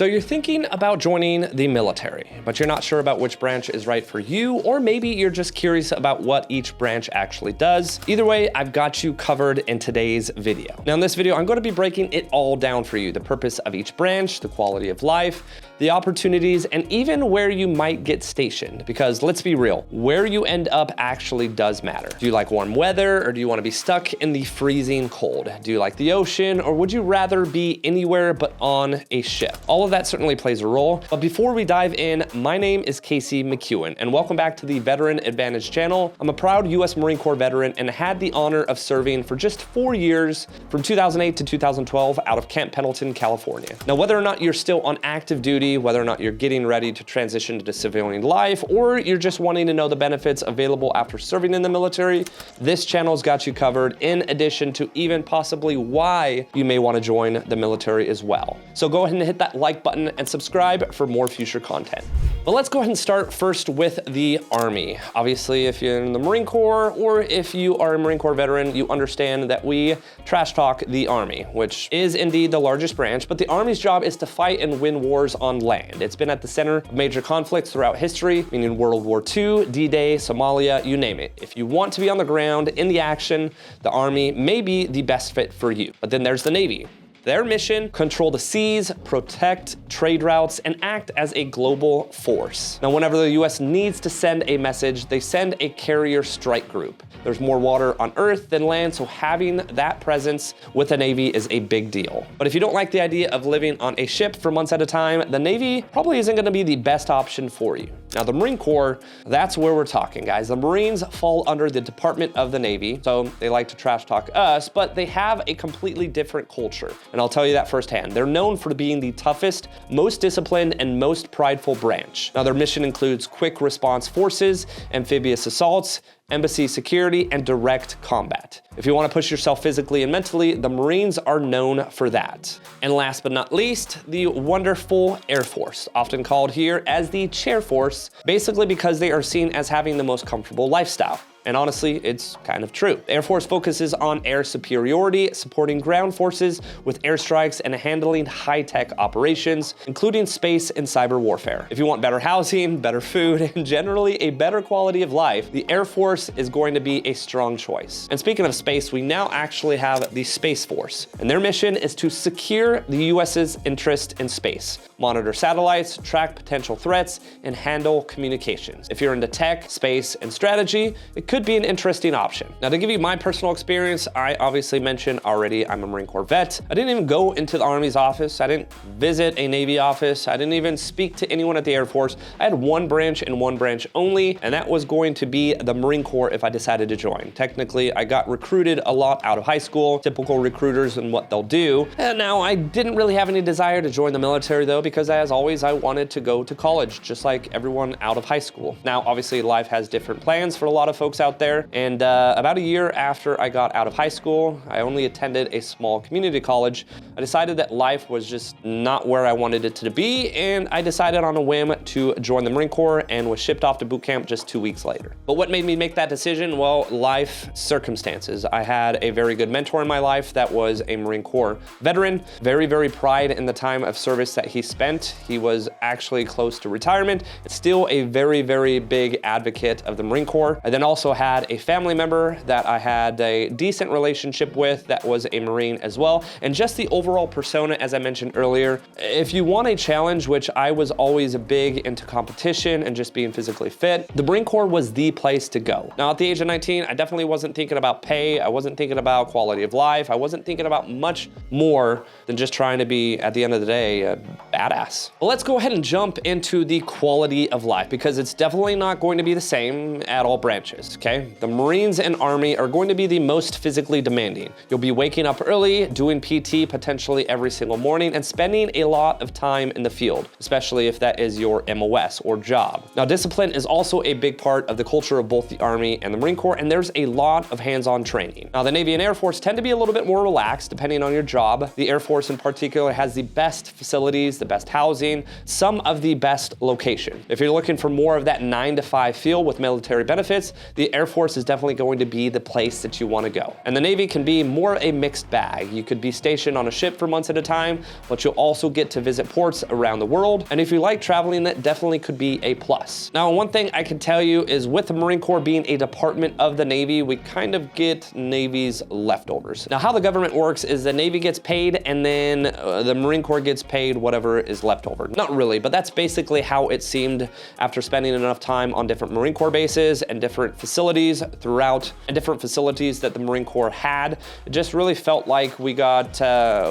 So you're thinking about joining the military, but you're not sure about which branch is right for you, or maybe you're just curious about what each branch actually does. Either way, I've got you covered in today's video. Now in this video, I'm going to be breaking it all down for you. The purpose of each branch, the quality of life, the opportunities, and even where you might get stationed. Because let's be real, where you end up actually does matter. Do you like warm weather, or do you want to be stuck in the freezing cold? Do you like the ocean, or would you rather be anywhere but on a ship? All of that certainly plays a role. But before we dive in, my name is McKeown, and welcome back to the Veteran Advantage channel. I'm a proud US Marine Corps veteran and had the honor of serving for just 4 years from 2008 to 2012 out of Camp Pendleton, California. Now, whether or not you're still on active duty, whether or not you're getting ready to transition to civilian life, or you're just wanting to know the benefits available after serving in the military, this channel's got you covered, in addition to even possibly why you may want to join the military as well. So go ahead and hit that like button and subscribe for more future content. But let's go ahead and start first with the Army. Obviously, if you're in the Marine Corps, or if you are a Marine Corps veteran, you understand that we trash talk the Army, which is indeed the largest branch, but the Army's job is to fight and win wars on land. It's been at the center of major conflicts throughout history, meaning World War II, D-Day, Somalia, you name it. If you want to be on the ground in the action, the Army may be the best fit for you. But then there's the Navy. Their mission: control the seas, protect trade routes, and act as a global force. Now, whenever the US needs to send a message, they send a carrier strike group. There's more water on Earth than land, so having that presence with the Navy is a big deal. But if you don't like the idea of living on a ship for months at a time, the Navy probably isn't gonna be the best option for you. Now, the Marine Corps, that's where we're talking, guys. The Marines fall under the Department of the Navy, so they like to trash talk us, but they have a completely different culture. And I'll tell you that firsthand. They're known for being the toughest, most disciplined, and most prideful branch. Now, their mission includes quick response forces, amphibious assaults, embassy security, and direct combat. If you want to push yourself physically and mentally, the Marines are known for that. And last but not least, the wonderful Air Force, often called here as the Chair Force, basically because they are seen as having the most comfortable lifestyle. And honestly, it's kind of true. The Air Force focuses on air superiority, supporting ground forces with airstrikes and handling high-tech operations, including space and cyber warfare. If you want better housing, better food, and generally a better quality of life, the Air Force is going to be a strong choice. And speaking of space, we now actually have the Space Force, and their mission is to secure the US's interest in space, monitor satellites, track potential threats, and handle communications. If you're into tech, space, and strategy, it could be an interesting option. Now, to give you my personal experience, I obviously mentioned already I'm a Marine Corps vet. I didn't even go into the Army's office. I didn't visit a Navy office. I didn't even speak to anyone at the Air Force. I had one branch and one branch only, and that was going to be the Marine Corps if I decided to join. Technically, I got recruited a lot out of high school, typical recruiters and what they'll do. And now, I didn't really have any desire to join the military though, because as always, I wanted to go to college, just like everyone out of high school. Now, obviously, life has different plans for a lot of folks out there. And about a year after I got out of high school, I only attended a small community college. I decided that life was just not where I wanted it to be, and I decided on a whim to join the Marine Corps and was shipped off to boot camp just 2 weeks later. But what made me make that decision? Well, life circumstances. I had a very good mentor in my life that was a Marine Corps veteran, very, very pride in the time of service that he spent. He was actually close to retirement, still a very, very big advocate of the Marine Corps. I then also had a family member that I had a decent relationship with that was a Marine as well. And just the overall persona, as I mentioned earlier, if you want a challenge, which I was always big into competition and just being physically fit, the Marine Corps was the place to go. Now, at the age of 19, I definitely wasn't thinking about pay. I wasn't thinking about quality of life. I wasn't thinking about much more than just trying to be, at the end of the day, a badass. Well, let's go ahead and jump into the quality of life, because it's definitely not going to be the same at all branches, okay? The Marines and Army are going to be the most physically demanding. You'll be waking up early, doing PT potentially every single morning, and spending a lot of time in the field, especially if that is your MOS or job. Now, discipline is also a big part of the culture of both the Army and the Marine Corps, and there's a lot of hands-on training. Now, the Navy and Air Force tend to be a little bit more relaxed depending on your job. The Air Force in particular has the best facilities, the best housing, some of the best location. If you're looking for more of that 9 to 5 feel with military benefits, the the Air Force is definitely going to be the place that you want to go. And the Navy can be more a mixed bag. You could be stationed on a ship for months at a time, but you'll also get to visit ports around the world. And if you like traveling, that definitely could be a plus. Now, one thing I can tell you is with the Marine Corps being a department of the Navy, we kind of get Navy's leftovers. Now, how the government works is the Navy gets paid and then the Marine Corps gets paid whatever is left over. Not really, but that's basically how it seemed after spending enough time on different Marine Corps bases and different facilities throughout, and different facilities that the Marine Corps had. It just really felt like we got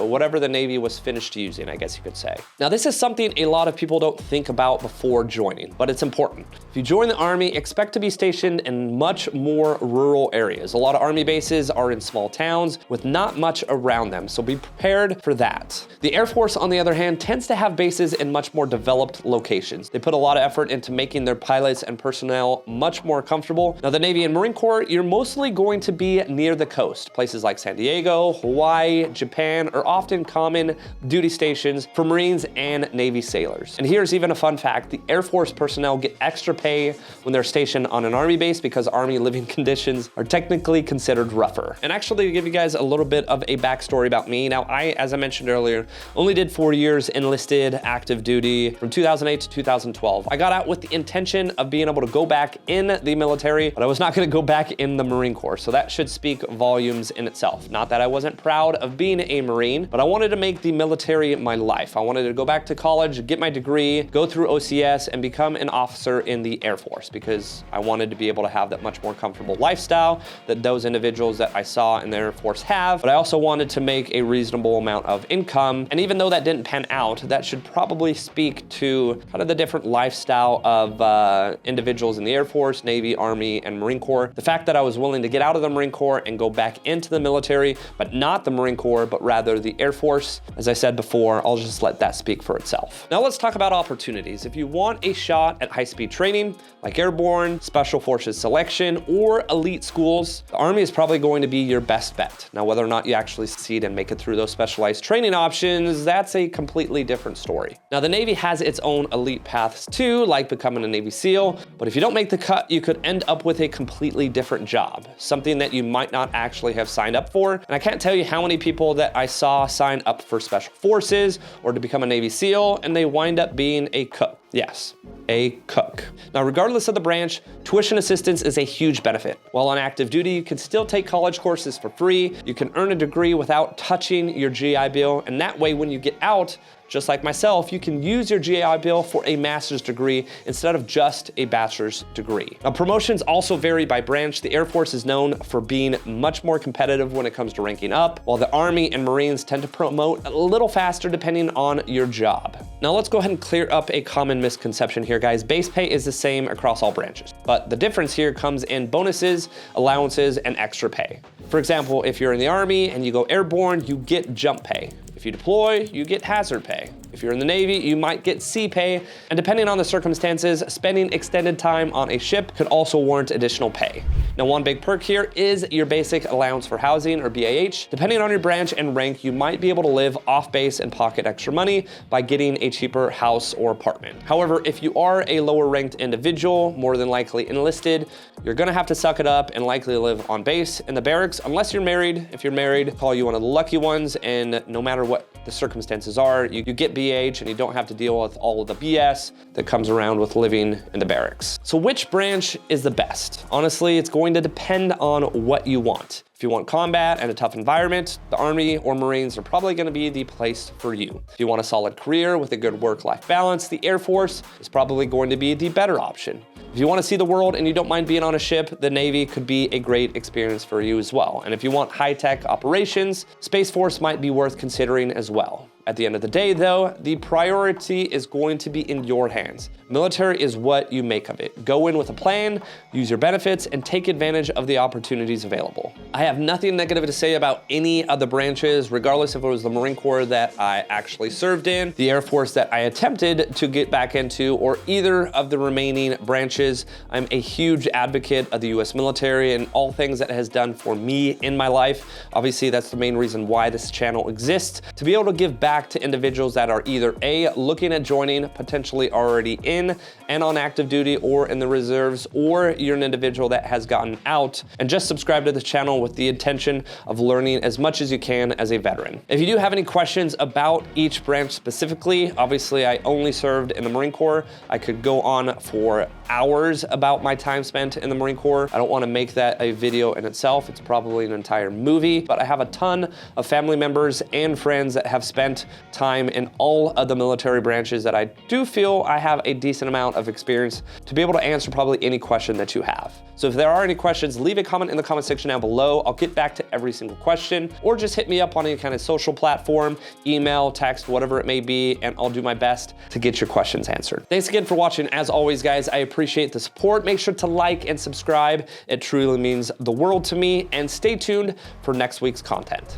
whatever the Navy was finished using, I guess you could say. Now, this is something a lot of people don't think about before joining, but it's important. If you join the Army, expect to be stationed in much more rural areas. A lot of Army bases are in small towns with not much around them, so be prepared for that. The Air Force, on the other hand, tends to have bases in much more developed locations. They put a lot of effort into making their pilots and personnel much more comfortable. Now, the Navy and Marine Corps, you're mostly going to be near the coast. Places like San Diego, Hawaii, Japan are often common duty stations for Marines and Navy sailors. And here's even a fun fact. The Air Force personnel get extra pay when they're stationed on an Army base because Army living conditions are technically considered rougher. And actually, to give you guys a little bit of a backstory about me, now as I mentioned earlier, only did 4 years enlisted active duty from 2008 to 2012. I got out with the intention of being able to go back in the military, but I was not gonna go back in the Marine Corps. So that should speak volumes in itself. Not that I wasn't proud of being a Marine, but I wanted to make the military my life. I wanted to go back to college, get my degree, go through OCS, and become an officer in the Air Force because I wanted to be able to have that much more comfortable lifestyle that those individuals that I saw in the Air Force have. But I also wanted to make a reasonable amount of income. And even though that didn't pan out, that should probably speak to kind of the different lifestyle of individuals in the Air Force, Navy, Army, and Marine Corps. The fact that I was willing to get out of the Marine Corps and go back into the military, but not the Marine Corps, but rather the Air Force. As I said before, I'll just let that speak for itself. Now let's talk about opportunities. If you want a shot at high-speed training, like Airborne, Special Forces Selection, or elite schools, the Army is probably going to be your best bet. Now, whether or not you actually succeed and make it through those specialized training options, that's a completely different story. Now, the Navy has its own elite paths too, like becoming a Navy SEAL, but if you don't make the cut, you could end up with a completely different job, something that you might not actually have signed up for. And I can't tell you how many people that I saw sign up for Special Forces or to become a Navy SEAL, and they wind up being a cook. Yes, a cook. Now, regardless of the branch, tuition assistance is a huge benefit. While on active duty, you can still take college courses for free. You can earn a degree without touching your GI Bill. And that way, when you get out, just like myself, you can use your GI Bill for a master's degree instead of just a bachelor's degree. Now, promotions also vary by branch. The Air Force is known for being much more competitive when it comes to ranking up, while the Army and Marines tend to promote a little faster depending on your job. Now, let's go ahead and clear up a common misconception here, guys. Base pay is the same across all branches, but the difference here comes in bonuses, allowances, and extra pay. For example, if you're in the Army and you go airborne, you get jump pay. If you deploy, you get hazard pay. If you're in the Navy, you might get sea pay, and depending on the circumstances, spending extended time on a ship could also warrant additional pay. Now, one big perk here is your basic allowance for housing, or BAH. Depending on your branch and rank, you might be able to live off base and pocket extra money by getting a cheaper house or apartment. However, if you are a lower ranked individual, more than likely enlisted, you're gonna have to suck it up and likely live on base in the barracks, unless you're married. If you're married, call you one of the lucky ones, and no matter what the circumstances are, you get BH and you don't have to deal with all of the BS that comes around with living in the barracks. So which branch is the best? Honestly, it's going to depend on what you want. If you want combat and a tough environment, the Army or Marines are probably gonna be the place for you. If you want a solid career with a good work-life balance, the Air Force is probably going to be the better option. If you want to see the world and you don't mind being on a ship, the Navy could be a great experience for you as well. And if you want high-tech operations, Space Force might be worth considering as well. At the end of the day, though, the priority is going to be in your hands. Military is what you make of it. Go in with a plan, use your benefits, and take advantage of the opportunities available. I have nothing negative to say about any of the branches, regardless if it was the Marine Corps that I actually served in, the Air Force that I attempted to get back into, or either of the remaining branches. I'm a huge advocate of the US military and all things that it has done for me in my life. Obviously, that's the main reason why this channel exists, to be able to give back back to individuals that are either A, looking at joining, potentially already in and on active duty or in the reserves, or you're an individual that has gotten out and just subscribe to the channel with the intention of learning as much as you can as a veteran. If you do have any questions about each branch specifically, obviously I only served in the Marine Corps. I could go on for hours about my time spent in the Marine Corps. I don't want to make that a video in itself. It's probably an entire movie, but I have a ton of family members and friends that have spent time in all of the military branches that I do feel I have a decent amount of experience to be able to answer probably any question that you have. So if there are any questions, leave a comment in the comment section down below. I'll get back to every single question, or just hit me up on any kind of social platform, email, text, whatever it may be, and I'll do my best to get your questions answered. Thanks again for watching. As always, guys, I appreciate the support. Make sure to like and subscribe. It truly means the world to me, and stay tuned for next week's content.